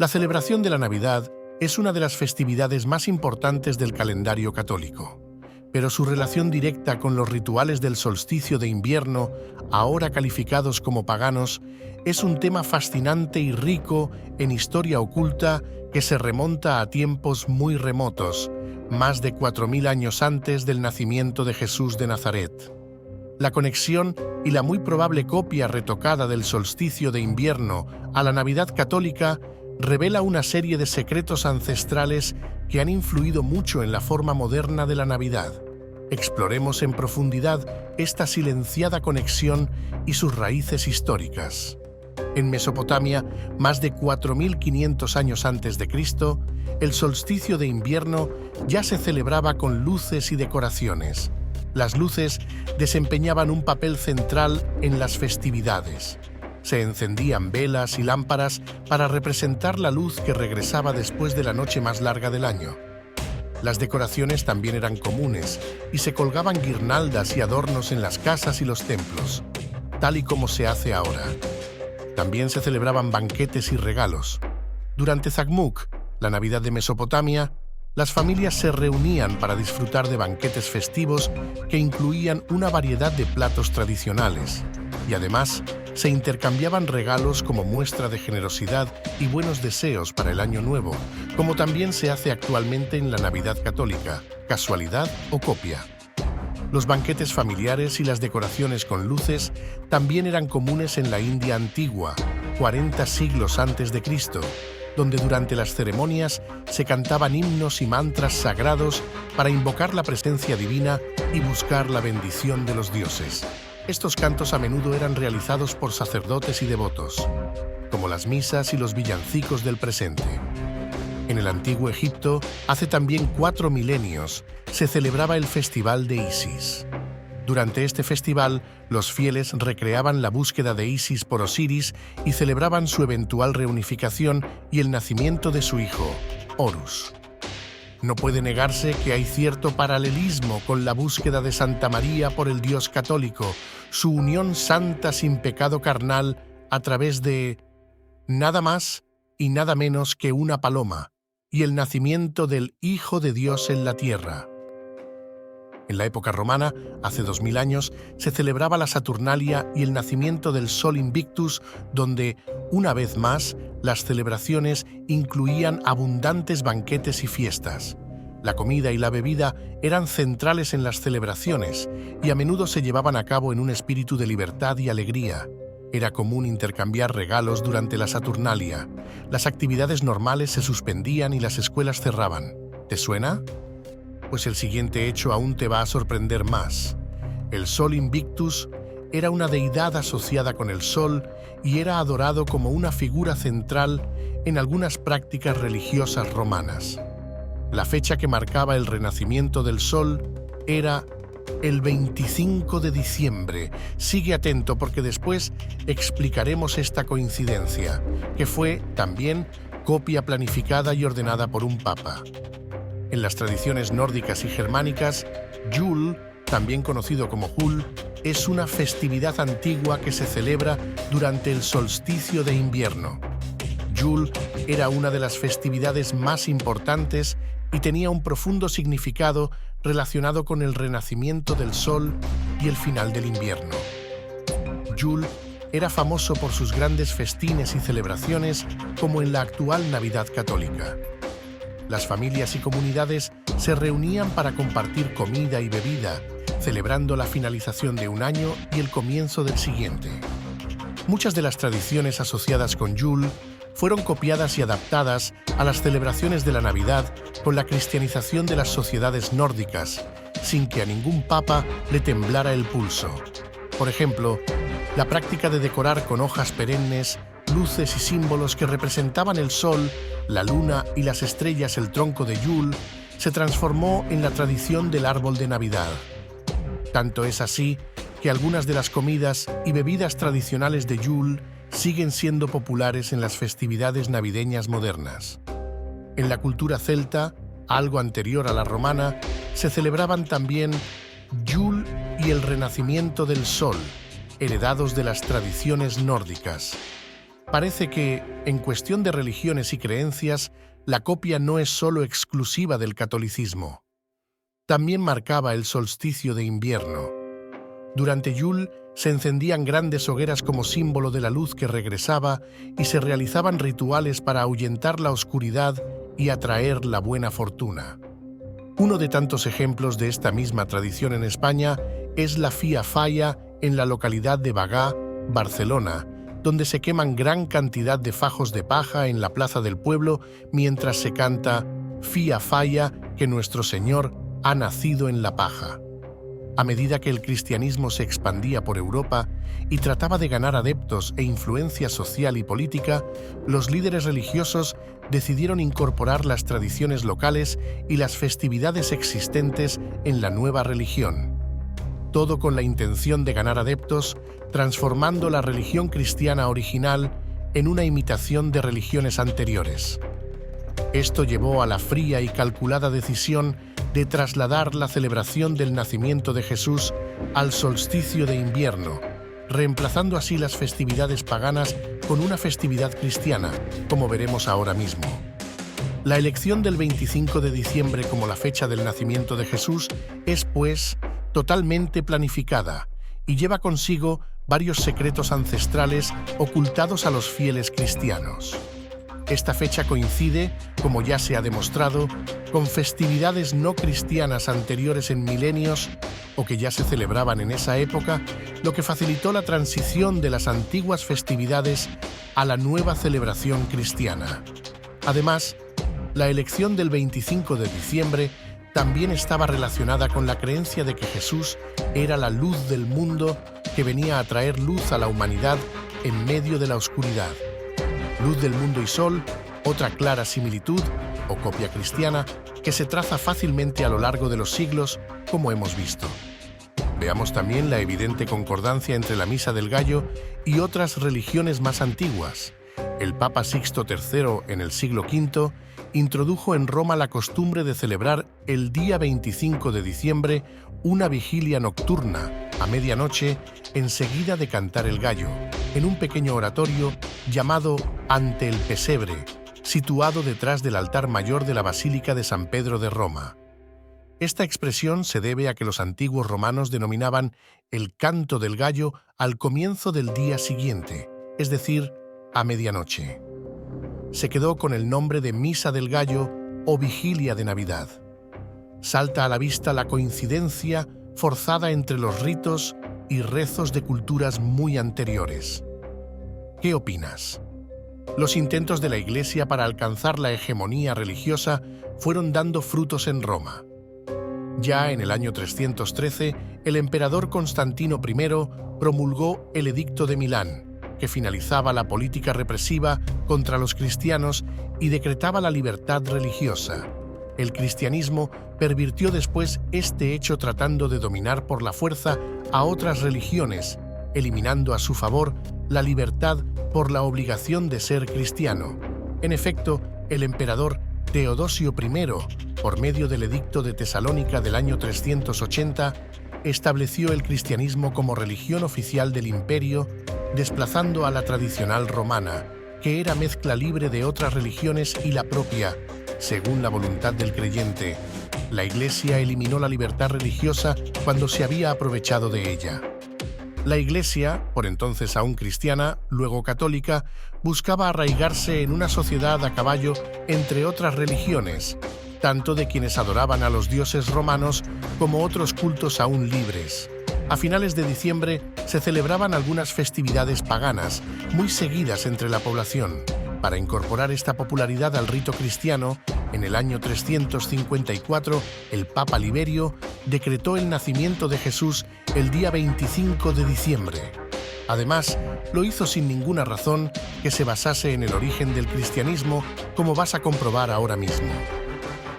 La celebración de la Navidad es una de las festividades más importantes del calendario católico, pero su relación directa con los rituales del solsticio de invierno, ahora calificados como paganos, es un tema fascinante y rico en historia oculta que se remonta a tiempos muy remotos, más de 4000 años antes del nacimiento de Jesús de Nazaret. La conexión y la muy probable copia retocada del solsticio de invierno a la Navidad católica revela una serie de secretos ancestrales que han influido mucho en la forma moderna de la Navidad. Exploremos en profundidad esta silenciada conexión y sus raíces históricas. En Mesopotamia, más de 4500 años antes de Cristo, el solsticio de invierno ya se celebraba con luces y decoraciones. Las luces desempeñaban un papel central en las festividades. Se encendían velas y lámparas para representar la luz que regresaba después de la noche más larga del año. Las decoraciones también eran comunes y se colgaban guirnaldas y adornos en las casas y los templos, tal y como se hace ahora. También se celebraban banquetes y regalos. Durante Zakmuk, la Navidad de Mesopotamia, las familias se reunían para disfrutar de banquetes festivos que incluían una variedad de platos tradicionales y además se intercambiaban regalos como muestra de generosidad y buenos deseos para el Año Nuevo, como también se hace actualmente en la Navidad católica, casualidad o copia. Los banquetes familiares y las decoraciones con luces también eran comunes en la India antigua, 40 siglos antes de Cristo, donde durante las ceremonias se cantaban himnos y mantras sagrados para invocar la presencia divina y buscar la bendición de los dioses. Estos cantos a menudo eran realizados por sacerdotes y devotos, como las misas y los villancicos del presente. En el antiguo Egipto, hace también 4 milenios, se celebraba el Festival de Isis. Durante este festival, los fieles recreaban la búsqueda de Isis por Osiris y celebraban su eventual reunificación y el nacimiento de su hijo, Horus. No puede negarse que hay cierto paralelismo con la búsqueda de Santa María por el Dios católico, su unión santa sin pecado carnal a través de nada más y nada menos que una paloma, y el nacimiento del Hijo de Dios en la tierra. En la época romana, hace 2000 años, se celebraba la Saturnalia y el nacimiento del Sol Invictus, donde, una vez más, las celebraciones incluían abundantes banquetes y fiestas. La comida y la bebida eran centrales en las celebraciones y a menudo se llevaban a cabo en un espíritu de libertad y alegría. Era común intercambiar regalos durante la Saturnalia. Las actividades normales se suspendían y las escuelas cerraban. ¿Te suena? Pues el siguiente hecho aún te va a sorprender más. El Sol Invictus era una deidad asociada con el sol y era adorado como una figura central en algunas prácticas religiosas romanas. La fecha que marcaba el renacimiento del sol era el 25 de diciembre. Sigue atento porque después explicaremos esta coincidencia, que fue también copia planificada y ordenada por un papa. En las tradiciones nórdicas y germánicas, Yule, también conocido como Jul, es una festividad antigua que se celebra durante el solsticio de invierno. Yule era una de las festividades más importantes y tenía un profundo significado relacionado con el renacimiento del sol y el final del invierno. Yule era famoso por sus grandes festines y celebraciones, como en la actual Navidad católica. Las familias y comunidades se reunían para compartir comida y bebida, celebrando la finalización de un año y el comienzo del siguiente. Muchas de las tradiciones asociadas con Yule fueron copiadas y adaptadas a las celebraciones de la Navidad con la cristianización de las sociedades nórdicas, sin que a ningún papa le temblara el pulso. Por ejemplo, la práctica de decorar con hojas perennes, luces y símbolos que representaban el sol, la luna y las estrellas el tronco de Yule, se transformó en la tradición del árbol de Navidad. Tanto es así que algunas de las comidas y bebidas tradicionales de Yule siguen siendo populares en las festividades navideñas modernas. En la cultura celta, algo anterior a la romana, se celebraban también Yule y el renacimiento del sol, heredados de las tradiciones nórdicas. Parece que, en cuestión de religiones y creencias, la copia no es solo exclusiva del catolicismo. También marcaba el solsticio de invierno. Durante Yule se encendían grandes hogueras como símbolo de la luz que regresaba y se realizaban rituales para ahuyentar la oscuridad y atraer la buena fortuna. Uno de tantos ejemplos de esta misma tradición en España es la Fia Falla en la localidad de Bagá, Barcelona, donde se queman gran cantidad de fajos de paja en la plaza del pueblo mientras se canta Fia Falla, que nuestro Señor ha nacido en la paja. A medida que el cristianismo se expandía por Europa y trataba de ganar adeptos e influencia social y política, los líderes religiosos decidieron incorporar las tradiciones locales y las festividades existentes en la nueva religión. Todo con la intención de ganar adeptos, transformando la religión cristiana original en una imitación de religiones anteriores. Esto llevó a la fría y calculada decisión de trasladar la celebración del nacimiento de Jesús al solsticio de invierno, reemplazando así las festividades paganas con una festividad cristiana, como veremos ahora mismo. La elección del 25 de diciembre como la fecha del nacimiento de Jesús es, pues, totalmente planificada y lleva consigo varios secretos ancestrales ocultados a los fieles cristianos. Esta fecha coincide, como ya se ha demostrado, con festividades no cristianas anteriores en milenios o que ya se celebraban en esa época, lo que facilitó la transición de las antiguas festividades a la nueva celebración cristiana. Además, la elección del 25 de diciembre también estaba relacionada con la creencia de que Jesús era la luz del mundo que venía a traer luz a la humanidad en medio de la oscuridad. Luz del mundo y sol, otra clara similitud, o copia cristiana, que se traza fácilmente a lo largo de los siglos, como hemos visto. Veamos también la evidente concordancia entre la Misa del Gallo y otras religiones más antiguas. El Papa Sixto III, en el siglo V, introdujo en Roma la costumbre de celebrar el día 25 de diciembre una vigilia nocturna, a medianoche, enseguida de cantar el gallo, en un pequeño oratorio llamado Ante el Pesebre, situado detrás del altar mayor de la Basílica de San Pedro de Roma. Esta expresión se debe a que los antiguos romanos denominaban el canto del gallo al comienzo del día siguiente, es decir, a medianoche. Se quedó con el nombre de Misa del Gallo o Vigilia de Navidad. Salta a la vista la coincidencia forzada entre los ritos y rezos de culturas muy anteriores. ¿Qué opinas? Los intentos de la Iglesia para alcanzar la hegemonía religiosa fueron dando frutos en Roma. Ya en el año 313, el emperador Constantino I promulgó el Edicto de Milán, que finalizaba la política represiva contra los cristianos y decretaba la libertad religiosa. El cristianismo pervirtió después este hecho tratando de dominar por la fuerza a otras religiones, eliminando a su favor la libertad por la obligación de ser cristiano. En efecto, el emperador Teodosio I, por medio del Edicto de Tesalónica del año 380, estableció el cristianismo como religión oficial del imperio, desplazando a la tradicional romana, que era mezcla libre de otras religiones y la propia, según la voluntad del creyente. La Iglesia eliminó la libertad religiosa cuando se había aprovechado de ella. La Iglesia, por entonces aún cristiana, luego católica, buscaba arraigarse en una sociedad a caballo entre otras religiones, tanto de quienes adoraban a los dioses romanos como otros cultos aún libres. A finales de diciembre se celebraban algunas festividades paganas, muy seguidas entre la población. Para incorporar esta popularidad al rito cristiano, en el año 354, el Papa Liberio decretó el nacimiento de Jesús el día 25 de diciembre. Además, lo hizo sin ninguna razón que se basase en el origen del cristianismo, como vas a comprobar ahora mismo.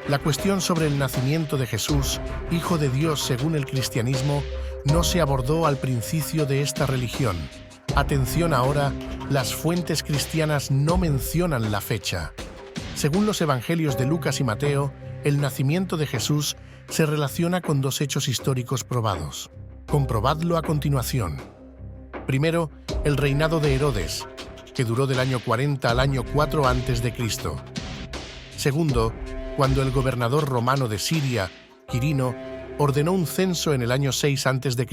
La cuestión sobre el nacimiento de Jesús, Hijo de Dios según el cristianismo, no se abordó al principio de esta religión. Atención ahora, las fuentes cristianas no mencionan la fecha. Según los evangelios de Lucas y Mateo, el nacimiento de Jesús se relaciona con dos hechos históricos probados. Comprobadlo a continuación. Primero, el reinado de Herodes, que duró del año 40 al año 4 a.C. Segundo, cuando el gobernador romano de Siria, Quirino, ordenó un censo en el año 6 a.C.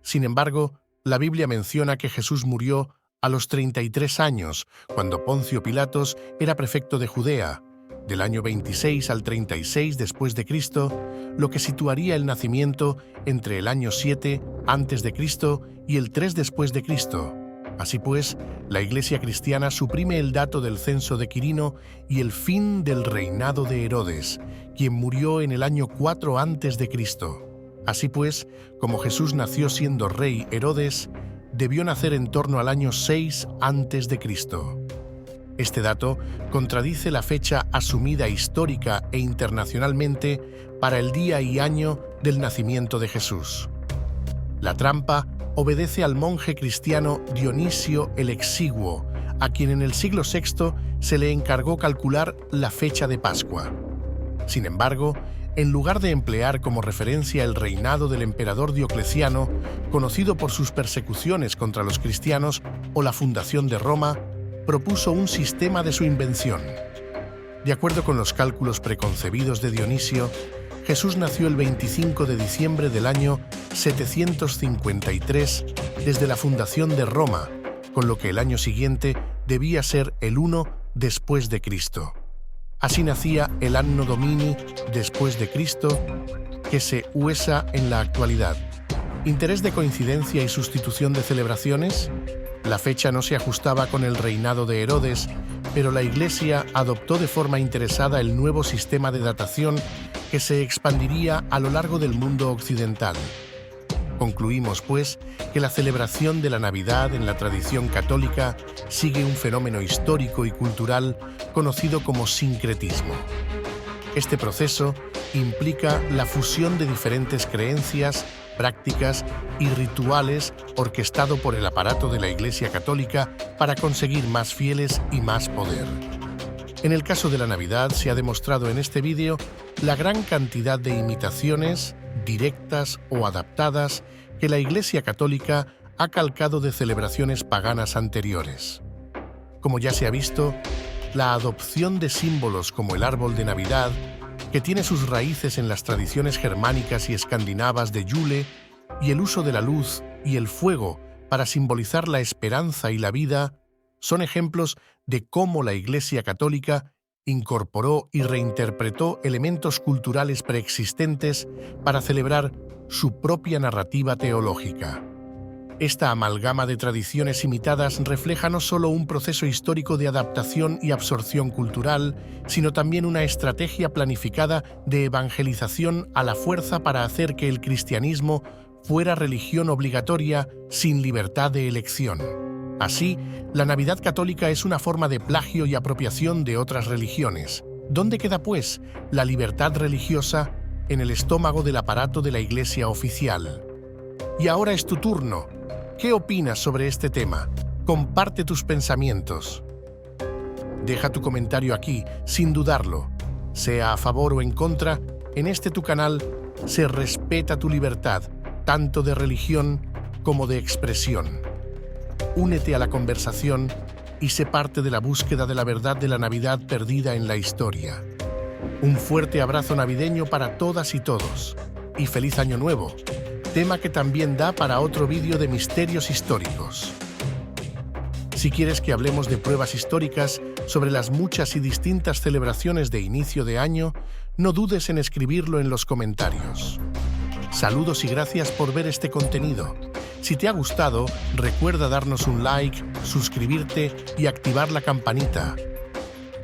Sin embargo, la Biblia menciona que Jesús murió a los 33 años, cuando Poncio Pilatos era prefecto de Judea, del año 26 al 36 después de Cristo, lo que situaría el nacimiento entre el año 7 antes de Cristo y el 3 después de Cristo. Así pues, la Iglesia cristiana suprime el dato del censo de Quirino y el fin del reinado de Herodes, quien murió en el año 4 antes de Cristo. Así pues, como Jesús nació siendo rey Herodes, debió nacer en torno al año 6 antes de Cristo. Este dato contradice la fecha asumida histórica e internacionalmente para el día y año del nacimiento de Jesús. La trampa obedece al monje cristiano Dionisio el Exiguo, a quien en el siglo VI se le encargó calcular la fecha de Pascua. Sin embargo, en lugar de emplear como referencia el reinado del emperador Diocleciano, conocido por sus persecuciones contra los cristianos, o la fundación de Roma, propuso un sistema de su invención. De acuerdo con los cálculos preconcebidos de Dionisio, Jesús nació el 25 de diciembre del año 753 desde la fundación de Roma, con lo que el año siguiente debía ser el 1 después de Cristo. Así nacía el Anno Domini después de Cristo, que se usa en la actualidad. ¿Interés de coincidencia y sustitución de celebraciones? La fecha no se ajustaba con el reinado de Herodes, pero la Iglesia adoptó de forma interesada el nuevo sistema de datación que se expandiría a lo largo del mundo occidental. Concluimos, pues, que la celebración de la Navidad en la tradición católica sigue un fenómeno histórico y cultural conocido como sincretismo. Este proceso implica la fusión de diferentes creencias, prácticas y rituales orquestado por el aparato de la Iglesia Católica para conseguir más fieles y más poder. En el caso de la Navidad se ha demostrado en este vídeo la gran cantidad de imitaciones, directas o adaptadas, que la Iglesia Católica ha calcado de celebraciones paganas anteriores. Como ya se ha visto, la adopción de símbolos como el árbol de Navidad, que tiene sus raíces en las tradiciones germánicas y escandinavas de Yule, y el uso de la luz y el fuego para simbolizar la esperanza y la vida, son ejemplos de cómo la Iglesia Católica incorporó y reinterpretó elementos culturales preexistentes para celebrar su propia narrativa teológica. Esta amalgama de tradiciones imitadas refleja no solo un proceso histórico de adaptación y absorción cultural, sino también una estrategia planificada de evangelización a la fuerza para hacer que el cristianismo fuera religión obligatoria sin libertad de elección. Así, la Navidad católica es una forma de plagio y apropiación de otras religiones. ¿Dónde queda, pues, la libertad religiosa? En el estómago del aparato de la Iglesia oficial. Y ahora es tu turno. ¿Qué opinas sobre este tema? Comparte tus pensamientos. Deja tu comentario aquí, sin dudarlo. Sea a favor o en contra, en este tu canal se respeta tu libertad, tanto de religión como de expresión. Únete a la conversación y sé parte de la búsqueda de la verdad de la Navidad perdida en la historia. Un fuerte abrazo navideño para todas y todos. Y feliz Año Nuevo, tema que también da para otro vídeo de misterios históricos. Si quieres que hablemos de pruebas históricas sobre las muchas y distintas celebraciones de inicio de año, no dudes en escribirlo en los comentarios. Saludos y gracias por ver este contenido. Si te ha gustado, recuerda darnos un like, suscribirte y activar la campanita.